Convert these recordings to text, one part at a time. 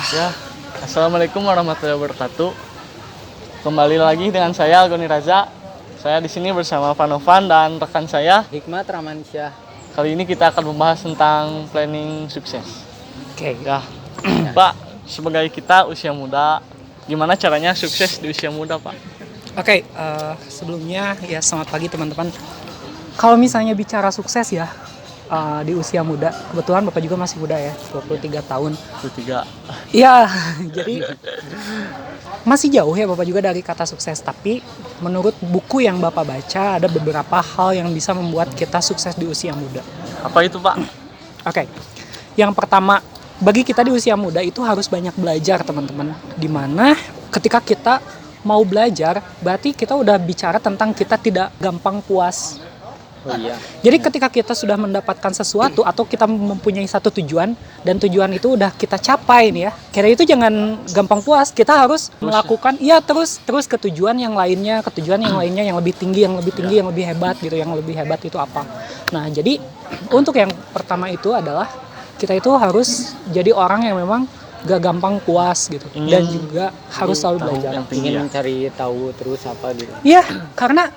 Ya, assalamualaikum warahmatullahi wabarakatuh. Kembali lagi dengan saya Algoni Raza. Saya di sini bersama Vanovan dan rekan saya Hikmat Ramansyah. Kali ini kita akan membahas tentang planning sukses. Oke. Ya, Pak, sebagai kita usia muda, gimana caranya sukses di usia muda, Pak? Oke, sebelumnya ya selamat pagi teman-teman. Kalau misalnya bicara sukses ya di usia muda, kebetulan Bapak juga masih muda ya, 23 tahun. 23. Iya, jadi masih jauh ya Bapak juga dari kata sukses. Tapi menurut buku yang Bapak baca, ada beberapa hal yang bisa membuat kita sukses di usia muda. Apa itu, Pak? Oke, yang pertama, bagi kita di usia muda itu harus banyak belajar teman-teman. Dimana ketika kita mau belajar, berarti kita udah bicara tentang kita tidak gampang puas. Oh iya. Jadi ketika kita sudah mendapatkan sesuatu atau kita mempunyai satu tujuan dan tujuan itu udah kita capai nih ya, kira itu jangan gampang puas. Kita harus melakukan terus ke tujuan yang lainnya, yang lebih tinggi, yang lebih hebat gitu, yang lebih hebat itu apa. Nah, jadi untuk yang pertama itu adalah kita itu harus jadi orang yang memang gak gampang puas gitu, dan juga harus selalu belajar. Ingin mencari tahu terus apa gitu. Iya, karena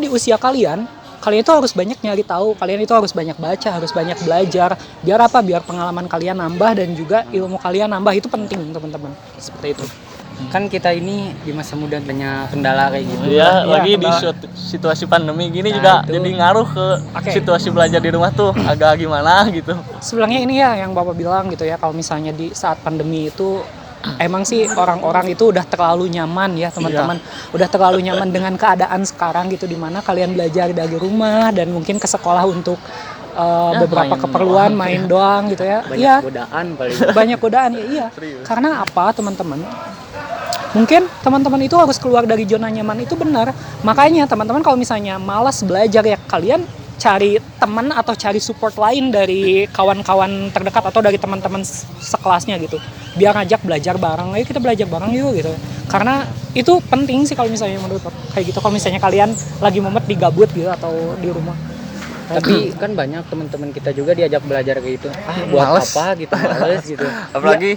di usia kalian itu harus banyak nyari tahu, kalian itu harus banyak baca, harus banyak belajar. Biar apa? Biar pengalaman kalian nambah dan juga ilmu kalian nambah. Itu penting teman-teman. Seperti itu. Kan kita ini di masa muda banyak kendala kayak gitu. Iya, lagi di kendala. situasi pandemi gini Nah, juga itu. jadi ngaruh ke situasi belajar di rumah tuh agak gimana gitu. Sebenarnya ini ya yang Bapak bilang gitu ya, kalau misalnya di saat pandemi itu emang sih orang-orang itu udah terlalu nyaman ya teman-teman. Udah terlalu nyaman dengan keadaan sekarang gitu, dimana kalian belajar dari rumah dan mungkin ke sekolah untuk beberapa keperluan, main doang gitu ya. Banyak godaan paling. Banyak godaan ya, iya. Karena apa teman-teman? Mungkin teman-teman itu harus keluar dari zona nyaman, itu benar. Makanya teman-teman kalau misalnya malas belajar ya kalian cari teman atau cari support lain dari kawan-kawan terdekat atau dari teman-teman sekelasnya gitu. Biar ngajak belajar bareng, ayo kita belajar bareng yuk gitu. Karena itu penting sih kalau misalnya menurut kayak gitu. Kalau misalnya kalian lagi mumet di gabut gitu atau di rumah. Tapi kan banyak teman-teman kita juga diajak belajar kayak gitu. Buat Males. apa gitu, males gitu. Apalagi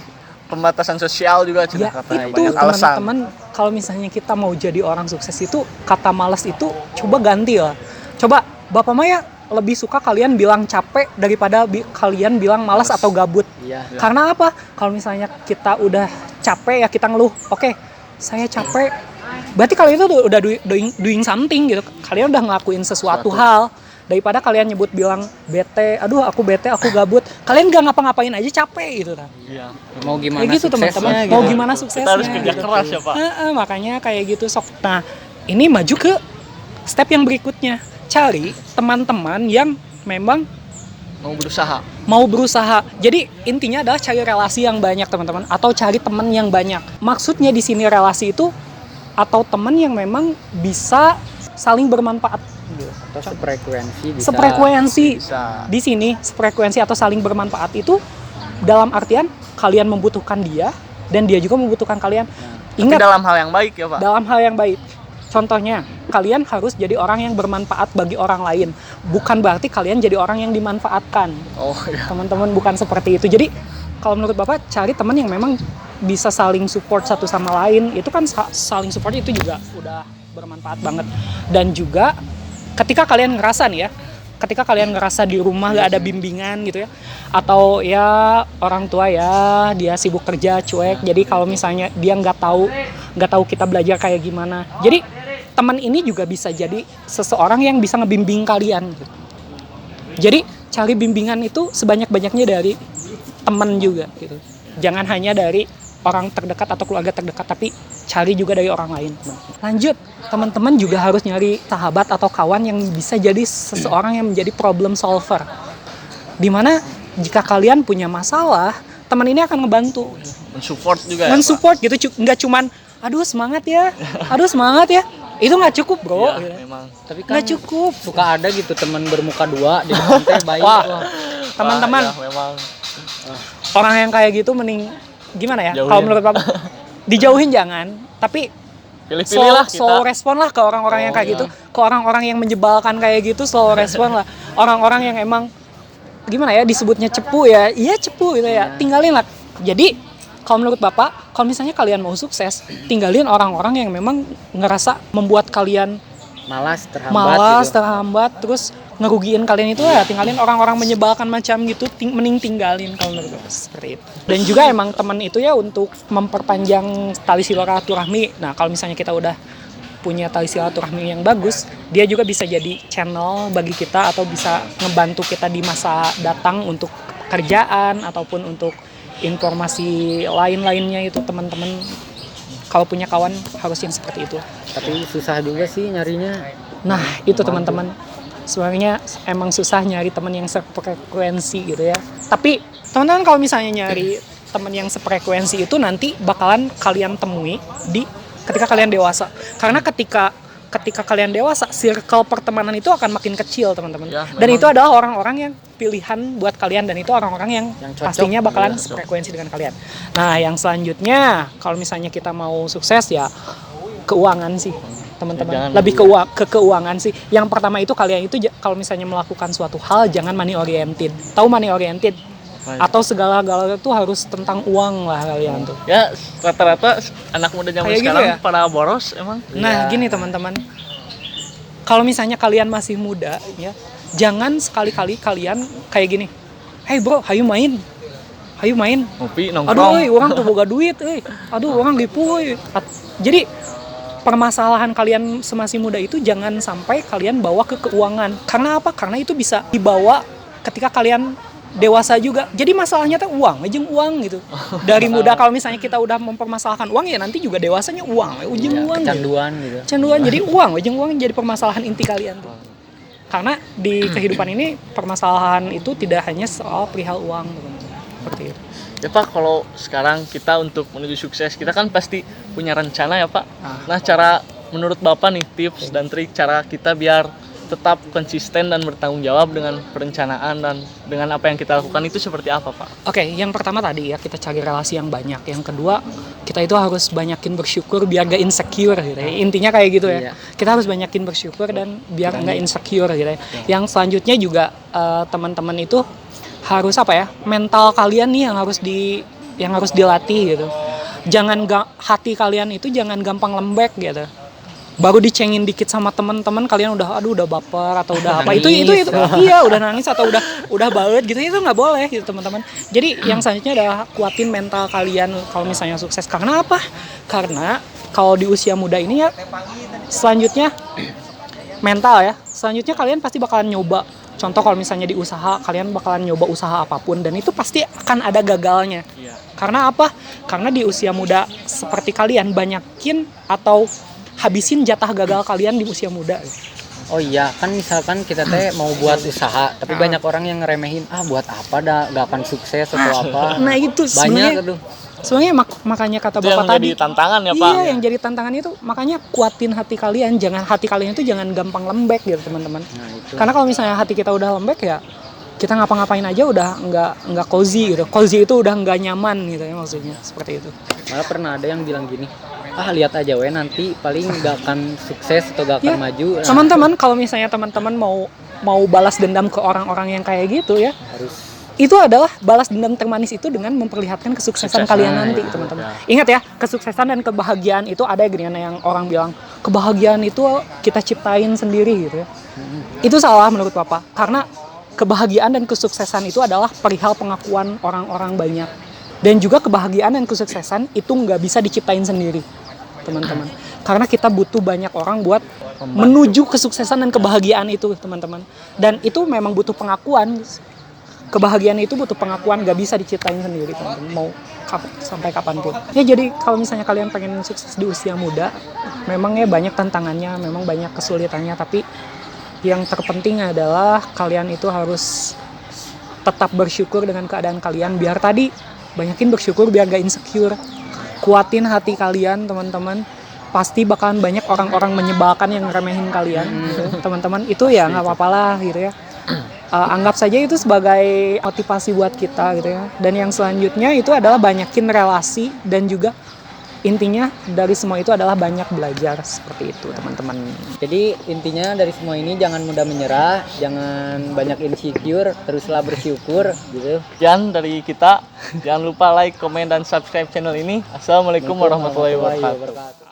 pembatasan sosial juga Ya katanya itu banyak alasan. teman-teman, kalau misalnya kita mau jadi orang sukses itu kata malas itu coba ganti lah. Coba Bapak Maya lebih suka kalian bilang capek daripada kalian bilang malas atau gabut. Iya. Karena apa? Kalau misalnya kita udah capek ya kita ngeluh, oke, saya capek. Berarti kalian itu udah doing something gitu. Kalian udah ngelakuin sesuatu hal. Daripada kalian nyebut bilang bete, aduh aku bete, aku gabut. Kalian gak ngapa-ngapain aja capek gitu kan. Iya. Mau gimana Kayak gitu suksesnya teman-teman. gitu. Mau gimana suksesnya? Kita harus kerja gitu. keras ya, Pak. Makanya kayak gitu sok. Nah, ini maju ke step yang berikutnya. Cari teman-teman yang memang Mau berusaha. Jadi intinya adalah cari relasi yang banyak teman-teman, atau cari teman yang banyak. Maksudnya di sini relasi itu atau teman yang memang bisa saling bermanfaat. Atau sefrekuensi bisa. Sefrekuensi. Bisa. Di sini sefrekuensi atau saling bermanfaat itu dalam artian kalian membutuhkan dia dan dia juga membutuhkan kalian. Tapi Ingat, dalam hal yang baik ya, Pak. dalam hal yang baik. Contohnya, kalian harus jadi orang yang bermanfaat bagi orang lain. Bukan berarti kalian jadi orang yang dimanfaatkan. Oh iya. Teman-teman, bukan seperti itu. Jadi, kalau menurut Bapak, cari teman yang memang bisa saling support satu sama lain. Itu kan saling support itu juga udah bermanfaat banget. Dan juga ketika kalian ngerasa nih ya, ketika kalian ngerasa di rumah gak ada bimbingan gitu ya, atau ya orang tua ya dia sibuk kerja cuek, jadi kalau misalnya dia nggak tahu kita belajar kayak gimana, jadi teman ini juga bisa jadi seseorang yang bisa ngebimbing kalian gitu. Jadi cari bimbingan itu sebanyak-banyaknya dari teman juga gitu, jangan hanya dari orang terdekat atau keluarga terdekat, tapi cari juga dari orang lain. Lanjut, teman-teman juga harus nyari sahabat atau kawan yang bisa jadi seseorang yang menjadi problem solver. Dimana jika kalian punya masalah, teman ini akan ngebantu. Mensupport juga ya, Men-support gitu, nggak cuman, aduh semangat ya, itu nggak cukup bro. Pak. Gitu. Iya, memang. Tapi kan Nggak cukup. suka ada gitu teman bermuka dua di depan teh baik. Wah, teman-teman, Wah, ya, memang. orang yang kayak gitu mending gimana ya? Jauhin. Kalau menurut Bapak, dijauhin jangan, tapi Pilih-pilih lah kita. slow respon lah ke orang-orang yang kayak gitu, ke orang-orang yang menjebalkan kayak gitu, slow respon lah. Orang-orang yang emang gimana ya disebutnya cepu ya, iya cepu gitu ya, tinggalin lah. Jadi kalau menurut Bapak, kalau misalnya kalian mau sukses, tinggalin orang-orang yang memang ngerasa membuat kalian Malas, malas, gitu. terhambat, terus ngerugiin kalian itu ya tinggalin orang-orang menyebalkan macam gitu, mending tinggalin kalau menurut Bapak seperti itu. Dan juga emang teman itu ya untuk memperpanjang tali silaturahmi. Nah, kalau misalnya kita udah punya tali silaturahmi yang bagus, dia juga bisa jadi channel bagi kita atau bisa ngebantu kita di masa datang untuk kerjaan ataupun untuk informasi lain-lainnya itu teman-teman. Kalau punya kawan harus yang seperti itu. Tapi susah juga sih nyarinya. Nah, itu teman-teman. Sebenarnya emang susah nyari teman yang sefrekuensi gitu ya. Tapi teman-teman kalau misalnya nyari teman yang sefrekuensi itu nanti bakalan kalian temui ketika kalian dewasa. Karena ketika kalian dewasa, circle pertemanan itu akan makin kecil, teman-teman. Ya, dan itu adalah orang-orang yang pilihan buat kalian, dan itu orang-orang yang cocok, pastinya bakalan ya, sefrekuensi dengan kalian. Nah, yang selanjutnya kalau misalnya kita mau sukses ya keuangan sih, teman-teman. Lebih ke keuangan sih. Yang pertama itu kalian itu kalau misalnya melakukan suatu hal jangan money oriented. Tahu money oriented? Atau segala-galanya itu harus tentang uang lah kalian tuh. Ya, rata-rata anak muda zaman Kayak gitu sekarang ya? pada boros emang. Nah, gini teman-teman. Kalau misalnya kalian masih muda ya, jangan sekali-kali kalian kayak gini. Hey bro, hayu main. Hayu main. Ngopi, Aduh, nongkrong. orang tuh boga duit, aduh, orang dipu. Jadi permasalahan kalian semasih muda itu jangan sampai kalian bawa ke keuangan. Karena apa? Karena itu bisa dibawa ketika kalian dewasa juga. Jadi masalahnya tuh uang, uang gitu. Dari muda kalau misalnya kita udah mempermasalahkan uang ya nanti juga dewasanya uang, uang Kecanduan gitu. Kecanduan jadi uang jadi permasalahan inti kalian tuh. Karena di kehidupan ini permasalahan itu tidak hanya soal perihal uang, seperti itu. Ya Pak, kalau sekarang kita untuk menuju sukses, kita kan pasti punya rencana ya Pak. Nah, cara menurut Bapak nih, tips dan trik cara kita biar tetap konsisten dan bertanggung jawab dengan perencanaan dan dengan apa yang kita lakukan itu seperti apa Pak? Oke, yang pertama tadi ya kita cari relasi yang banyak. Yang kedua, kita itu harus banyakin bersyukur biar gak insecure gitu ya. Intinya kayak gitu ya. Kita harus banyakin bersyukur dan biar gak insecure gitu ya. Yang selanjutnya juga teman-teman itu harus apa ya? Mental kalian nih yang harus dilatih gitu. Hati kalian itu jangan gampang lembek gitu. Baru dicengin dikit sama teman-teman kalian udah baper atau udah apa nangis. itu iya udah nangis atau udah balet gitu, itu nggak boleh gitu teman-teman. Jadi yang selanjutnya adalah kuatin mental kalian kalau misalnya sukses. Karena apa? Karena kalau di usia muda ini ya selanjutnya mental ya, selanjutnya kalian pasti bakalan nyoba. Contoh kalau misalnya di usaha, kalian bakalan nyoba usaha apapun dan itu pasti akan ada gagalnya. Karena apa? Karena di usia muda seperti kalian banyakin atau habisin jatah gagal kalian di usia muda. Oh iya, kan misalkan kita teh mau buat usaha, tapi banyak orang yang ngeremehin, buat apa dah, gak akan sukses atau apa. Nah itu banyak aduh. Sebenarnya makanya kata Itu Bapak yang jadi tantangan ya Pak. Iya, yang jadi tantangan itu makanya kuatin hati kalian, hati kalian itu jangan gampang lembek gitu teman-teman. Nah, itu. Karena kalau misalnya hati kita udah lembek ya kita ngapa-ngapain aja udah nggak cozy gitu. Cozy itu udah nggak nyaman gitu ya maksudnya, seperti itu. Malah pernah ada yang bilang gini, lihat aja we nanti paling gak akan sukses atau gak akan maju. Nah, teman-teman kalau misalnya teman-teman mau balas dendam ke orang-orang yang kayak gitu ya, harus itu adalah balas dendam termanis itu dengan memperlihatkan kesuksesan kalian nanti teman-teman. Ingat ya, kesuksesan dan kebahagiaan itu ada gini yang orang bilang kebahagiaan itu kita ciptain sendiri gitu ya. Itu salah menurut Bapak, karena kebahagiaan dan kesuksesan itu adalah perihal pengakuan orang-orang banyak. Dan juga kebahagiaan dan kesuksesan itu nggak bisa diciptain sendiri, teman-teman. Karena kita butuh banyak orang buat menuju kesuksesan dan kebahagiaan itu, teman-teman. Dan itu memang butuh pengakuan. Kebahagiaan itu butuh pengakuan, nggak bisa diciptain sendiri, teman-teman. Mau sampai kapanpun. Ya jadi kalau misalnya kalian pengen sukses di usia muda, memangnya banyak tantangannya, memang banyak kesulitannya, tapi yang terpenting adalah kalian itu harus tetap bersyukur dengan keadaan kalian. Biar tadi banyakin bersyukur biar gak insecure. Kuatin hati kalian teman-teman. Pasti bakalan banyak orang-orang menyebalkan yang ngeremehin kalian gitu. Teman-teman itu ya gak apa-apa lah gitu ya. Anggap saja itu sebagai motivasi buat kita gitu ya. Dan yang selanjutnya itu adalah banyakin relasi dan juga intinya dari semua itu adalah banyak belajar seperti itu teman-teman. Jadi intinya dari semua ini jangan mudah menyerah, jangan banyak insecure, teruslah bersyukur gitu. Sekian dari kita. Jangan lupa like, komen, dan subscribe channel ini. Assalamualaikum warahmatullahi wabarakatuh.